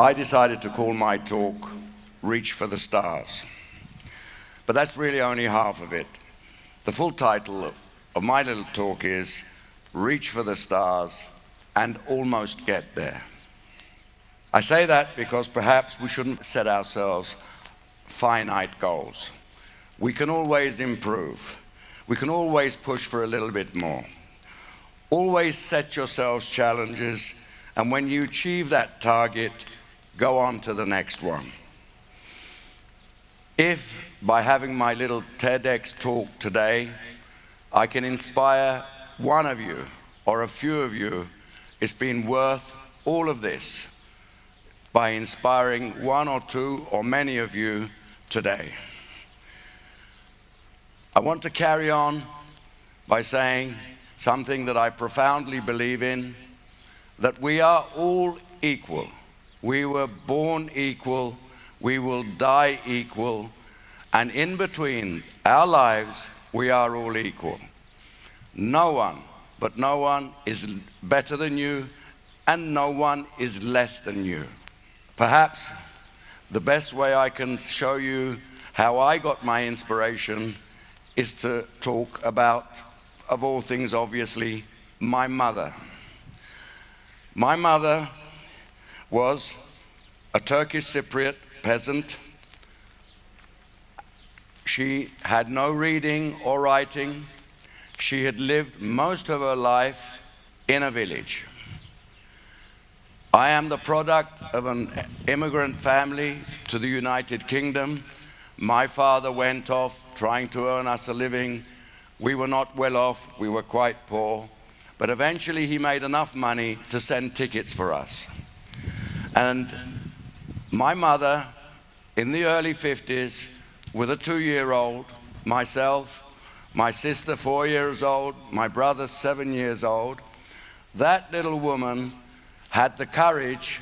I decided to call my talk Reach for the Stars. But that's really only half of it. The full title of my little talk is Reach for the Stars and Almost Get There. I say that because perhaps we shouldn't set ourselves finite goals. We can always improve. We can always push for a little bit more. Always set yourselves challenges, and when you achieve that target, go on to the next one. If, by having my little TEDx talk today, I can inspire one of you or a few of you, it's been worth all of this by inspiring one or two or many of you today. I want to carry on by saying something that I profoundly believe in, that we are all equal. We were born equal, we will die equal, and in between our lives, we are all equal. No one, but no one is better than you, and no one is less than you. Perhaps the best way I can show you how I got my inspiration is to talk about, of all things obviously, my mother. My mother was a Turkish Cypriot peasant. She had no reading or writing. She had lived most of her life in a village. I am the product of an immigrant family to the United Kingdom. My father went off trying to earn us a living. We were not well off, we were quite poor. But eventually he made enough money to send tickets for us. And my mother, in the early 50s, with a 2-year-old, myself, my sister 4 years old, my brother 7 years old, that little woman had the courage,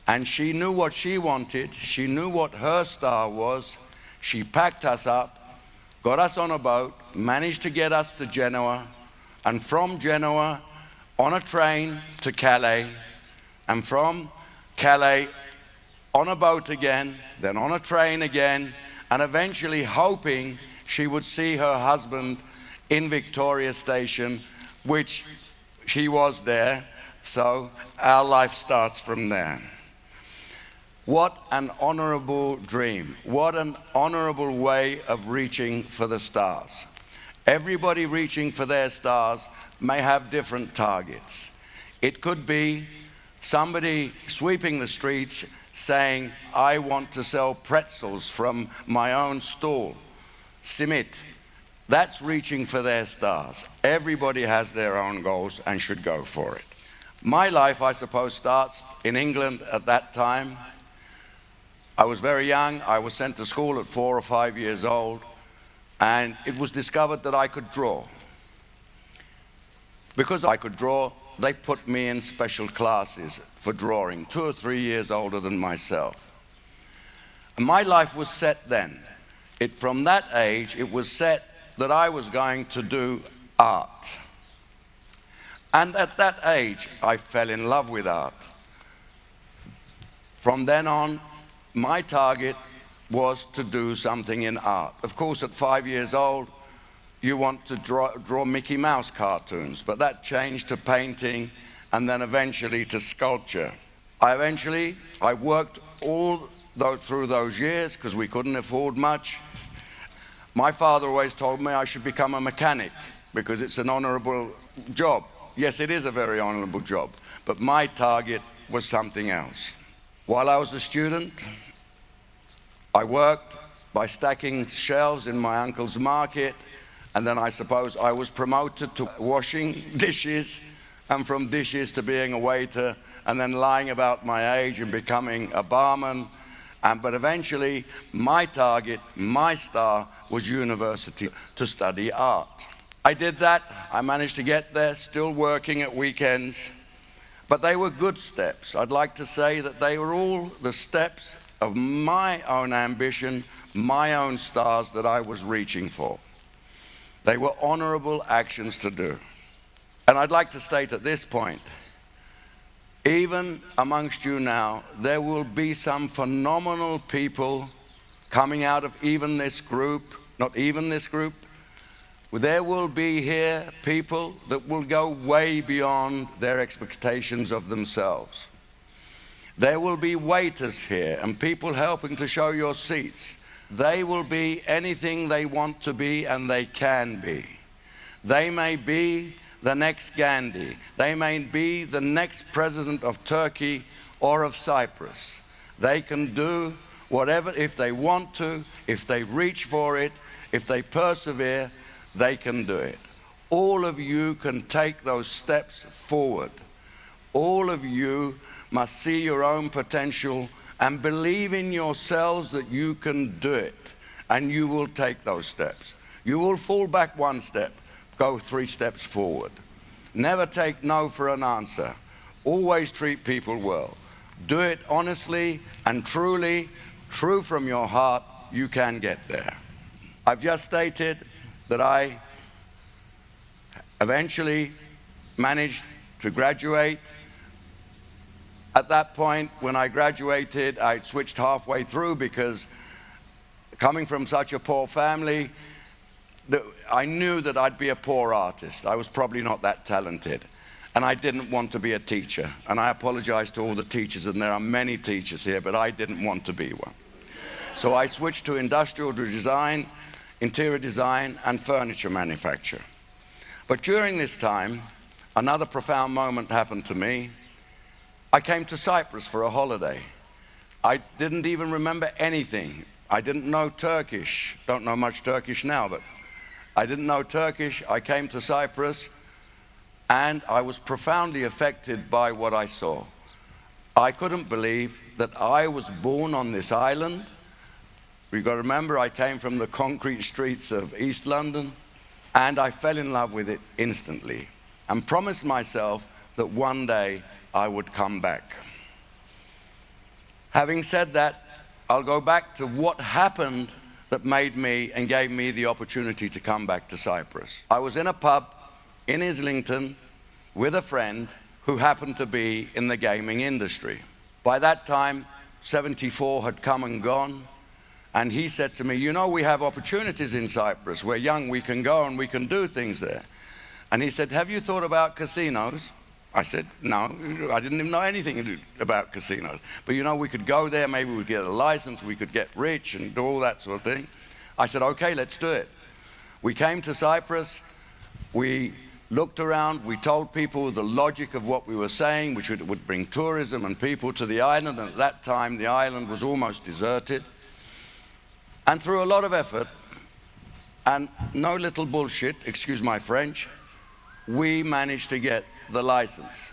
and she knew what she wanted, she knew what her star was. She packed us up, got us on a boat, managed to get us to Genoa, and from Genoa on a train to Calais, and from Calais on a boat again, then on a train again, and eventually hoping she would see her husband in Victoria Station, which he was there, so our life starts from there. What an honorable dream. What an honorable way of reaching for the stars. Everybody reaching for their stars may have different targets. It could be somebody sweeping the streets saying, I want to sell pretzels from my own stall, simit. That's reaching for their stars. Everybody has their own goals and should go for it. My life, I suppose, starts in England at that time. I was very young. I was sent to school at 4 or 5 years old, and it was discovered that I could draw. Because I could draw, they put me in special classes for drawing, 2 or 3 years older than myself. And my life was set then. From that age, it was set that I was going to do art. And at that age, I fell in love with art. From then on, my target was to do something in art. Of course, at 5 years old, you want to draw Mickey Mouse cartoons, but that changed to painting and then eventually to sculpture. I worked through those years because we couldn't afford much. My father always told me I should become a mechanic because it's an honorable job. Yes, it is a very honorable job, but my target was something else. While I was a student, I worked by stacking shelves in my uncle's market, and then I suppose I was promoted to washing dishes, and from dishes to being a waiter, and then lying about my age and becoming a barman. But eventually, my target, my star, was university to study art. I did that. I managed to get there, still working at weekends. But they were good steps. I'd like to say that they were all the steps of my own ambition, my own stars that I was reaching for. They were honorable actions to do. And I'd like to state at this point even amongst you now, there will be some phenomenal people coming out of even this group, not even this group. There will be here people that will go way beyond their expectations of themselves. There will be waiters here and people helping to show your seats. They will be anything they want to be and they can be. They may be the next Gandhi. They may be the next president of Turkey or of Cyprus. They can do whatever, if they want to, if they reach for it, if they persevere, they can do it. All of you can take those steps forward. All of you must see your own potential and believe in yourselves that you can do it, and you will take those steps. You will fall back one step, go 3 steps forward. Never take no for an answer. Always treat people well. Do it honestly and truly, true from your heart, you can get there. I've just stated that I eventually managed to graduate. At that point, when I graduated, I switched halfway through because coming from such a poor family, I knew that I'd be a poor artist. I was probably not that talented. And I didn't want to be a teacher. And I apologize to all the teachers, and there are many teachers here, but I didn't want to be one. So I switched to industrial design, interior design, and furniture manufacture. But during this time, another profound moment happened to me. I came to Cyprus for a holiday. I didn't even remember anything. I didn't know Turkish. Don't know much Turkish now, but I didn't know Turkish. I came to Cyprus, and I was profoundly affected by what I saw. I couldn't believe that I was born on this island. You've got to remember, I came from the concrete streets of East London, and I fell in love with it instantly and promised myself that one day I would come back. Having said that, I'll go back to what happened that made me and gave me the opportunity to come back to Cyprus. I was in a pub in Islington with a friend who happened to be in the gaming industry. By that time, 74 had come and gone, and he said to me, you know, we have opportunities in Cyprus. We're young, we can go and we can do things there. And he said, have you thought about casinos? I said, no, I didn't even know anything about casinos. But you know, we could go there, maybe we'd get a license, we could get rich and do all that sort of thing. I said, okay, let's do it. We came to Cyprus, we looked around, we told people the logic of what we were saying, which would bring tourism and people to the island. And at that time, the island was almost deserted. And through a lot of effort, and no little bullshit, excuse my French, we managed to get the license.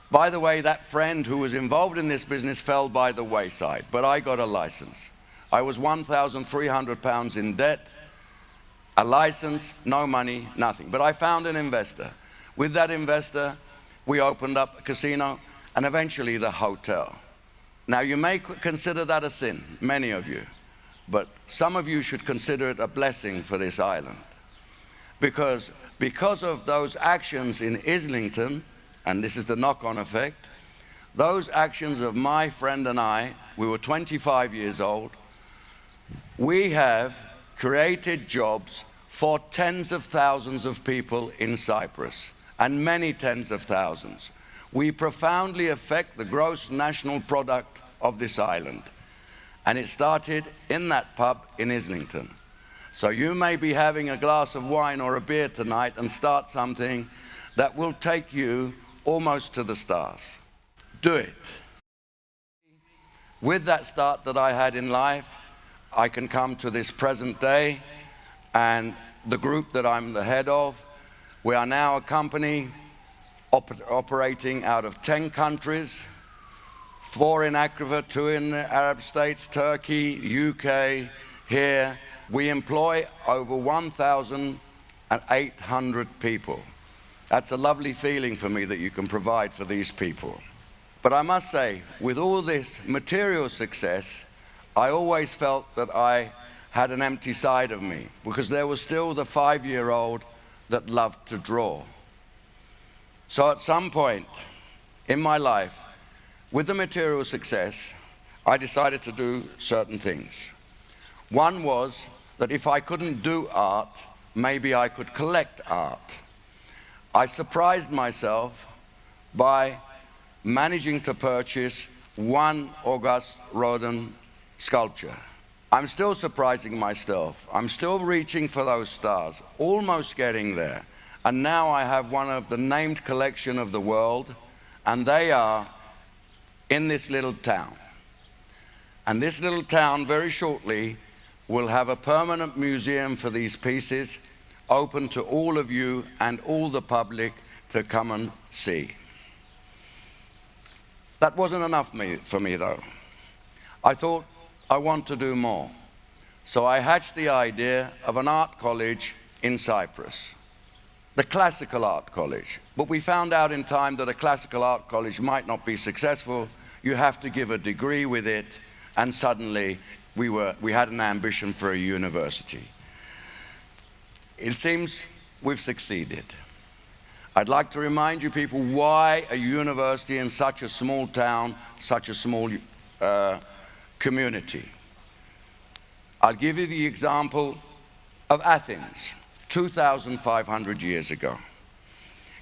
By the way, that friend who was involved in this business fell by the wayside, but I got a license. I was £1,300 in debt, a license, no money, nothing. But I found an investor. With that investor, we opened up a casino and eventually the hotel. Now, you may consider that a sin, many of you, but some of you should consider it a blessing for this island. Because of those actions in Islington, and this is the knock-on effect, those actions of my friend and I, we were 25 years old, we have created jobs for tens of thousands of people in Cyprus, and many tens of thousands. We profoundly affect the gross national product of this island. And it started in that pub in Islington. So you may be having a glass of wine or a beer tonight and start something that will take you almost to the stars. Do it. With that start that I had in life, I can come to this present day, and the group that I'm the head of, we are now a company operating out of 10 countries, 4 in Africa, 2 in the Arab states, Turkey, UK, here. We employ over 1,800 people. That's a lovely feeling for me that you can provide for these people. But I must say, with all this material success, I always felt that I had an empty side of me, because there was still the 5-year-old that loved to draw. So at some point in my life, with the material success, I decided to do certain things. One was that if I couldn't do art, maybe I could collect art. I surprised myself by managing to purchase one Auguste Rodin sculpture. I'm still surprising myself. I'm still reaching for those stars, almost getting there. And now I have one of the named collection of the world, and they are in this little town. And this little town very shortly will have a permanent museum for these pieces, open to all of you and all the public to come and see. That wasn't enough for me though. I thought I want to do more. So I hatched the idea of an art college in Cyprus, the classical art college. But we found out in time that a classical art college might not be successful. You have to give a degree with it, and suddenly we had an ambition for a university. It seems we've succeeded. I'd like to remind you people why a university in such a small town, such a small community. I'll give you the example of Athens, 2,500 years ago.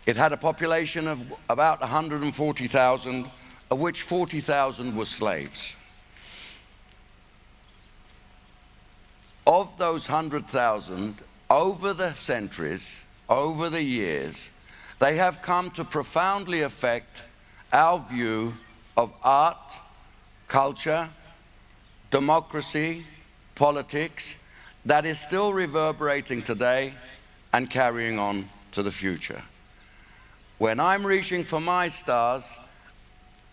It had a population of about 140,000, of which 40,000 were slaves. Of those 100,000, over the centuries, over the years, they have come to profoundly affect our view of art, culture, democracy, politics, that is still reverberating today and carrying on to the future. When I'm reaching for my stars,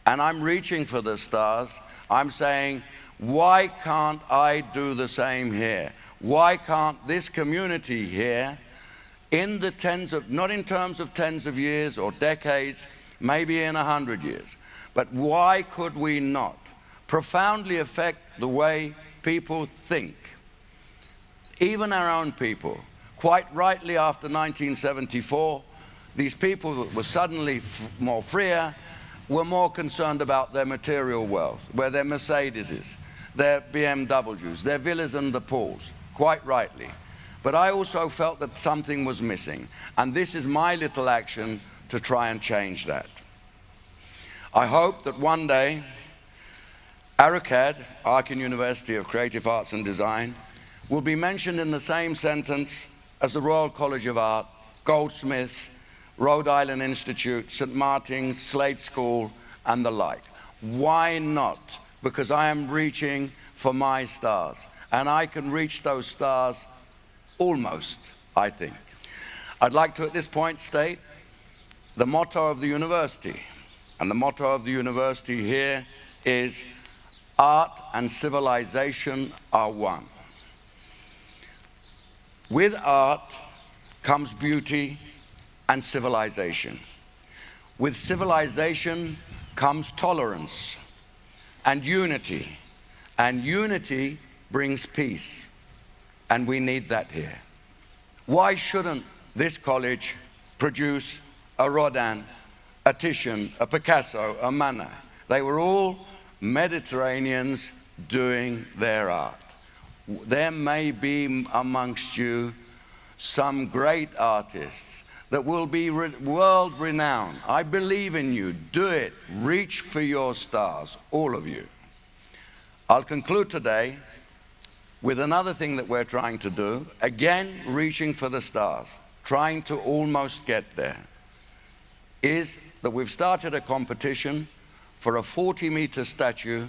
and I'm reaching for the stars, I'm saying, why can't I do the same here? Why can't this community here, in the not in terms of tens of years or decades, maybe in 100 years, but why could we not profoundly affect the way people think? Even our own people. Quite rightly, after 1974, these people that were suddenly more freer were more concerned about their material wealth, where their Mercedeses, their BMWs, their villas and the pools, quite rightly. But I also felt that something was missing, and this is my little action to try and change that. I hope that one day, ARUCAD, Arkın University of Creative Arts and Design, will be mentioned in the same sentence as the Royal College of Art, Goldsmiths, Rhode Island Institute, St. Martin's, Slade School, and the like. Why not? Because I am reaching for my stars, and I can reach those stars almost, I think. I'd like to, at this point, state the motto of the university. And the motto of the university here is, art and civilization are one. With art comes beauty and civilization. With civilization comes tolerance and unity. And unity brings peace. And we need that here. Why shouldn't this college produce a Rodin, a Titian, a Picasso, a Manet? They were all Mediterraneans doing their art. There may be amongst you some great artists that will be world renowned. I believe in you. Do it. Reach for your stars, all of you. I'll conclude today with another thing that we're trying to do, again, reaching for the stars, trying to almost get there, is that we've started a competition for a 40-meter statue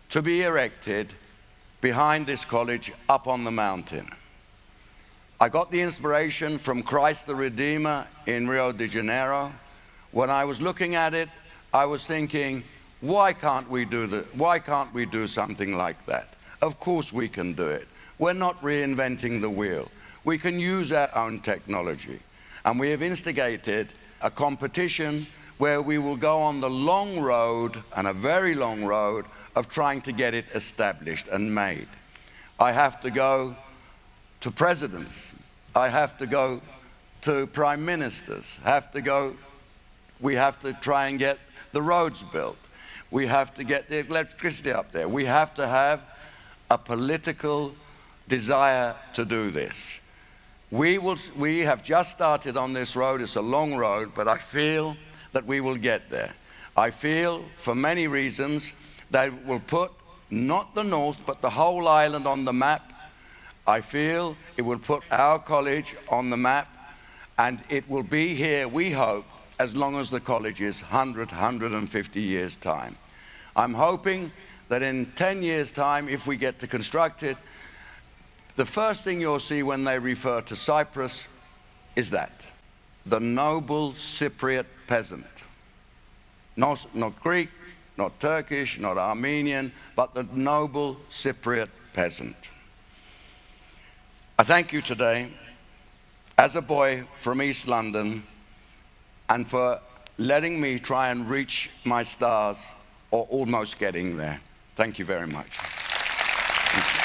to be erected behind this college up on the mountain. I got the inspiration from Christ the Redeemer in Rio de Janeiro. When I was looking at it, I was thinking, why can't we do something like that? Of course we can do it. We're not reinventing the wheel. We can use our own technology. And we have instigated a competition where we will go on the long road, and a very long road, of trying to get it established and made. I have to go to presidents. I have to go to prime ministers. I have to go We have to try and get the roads built. We have to get the electricity up there. We have to have a political desire to do this. We have just started on this road. It's a long road, but I feel that we will get there. I feel, for many reasons, that it will put not the north, but the whole island on the map. I feel it will put our college on the map, and it will be here, we hope, as long as the college is 150 years' time. I'm hoping that in 10 years' time, if we get to construct it, the first thing you'll see when they refer to Cyprus is that, the noble Cypriot peasant. Not Greek, not Turkish, not Armenian, but the noble Cypriot peasant. I thank you today, as a boy from East London, and for letting me try and reach my stars, or almost getting there. Thank you very much. Thank you.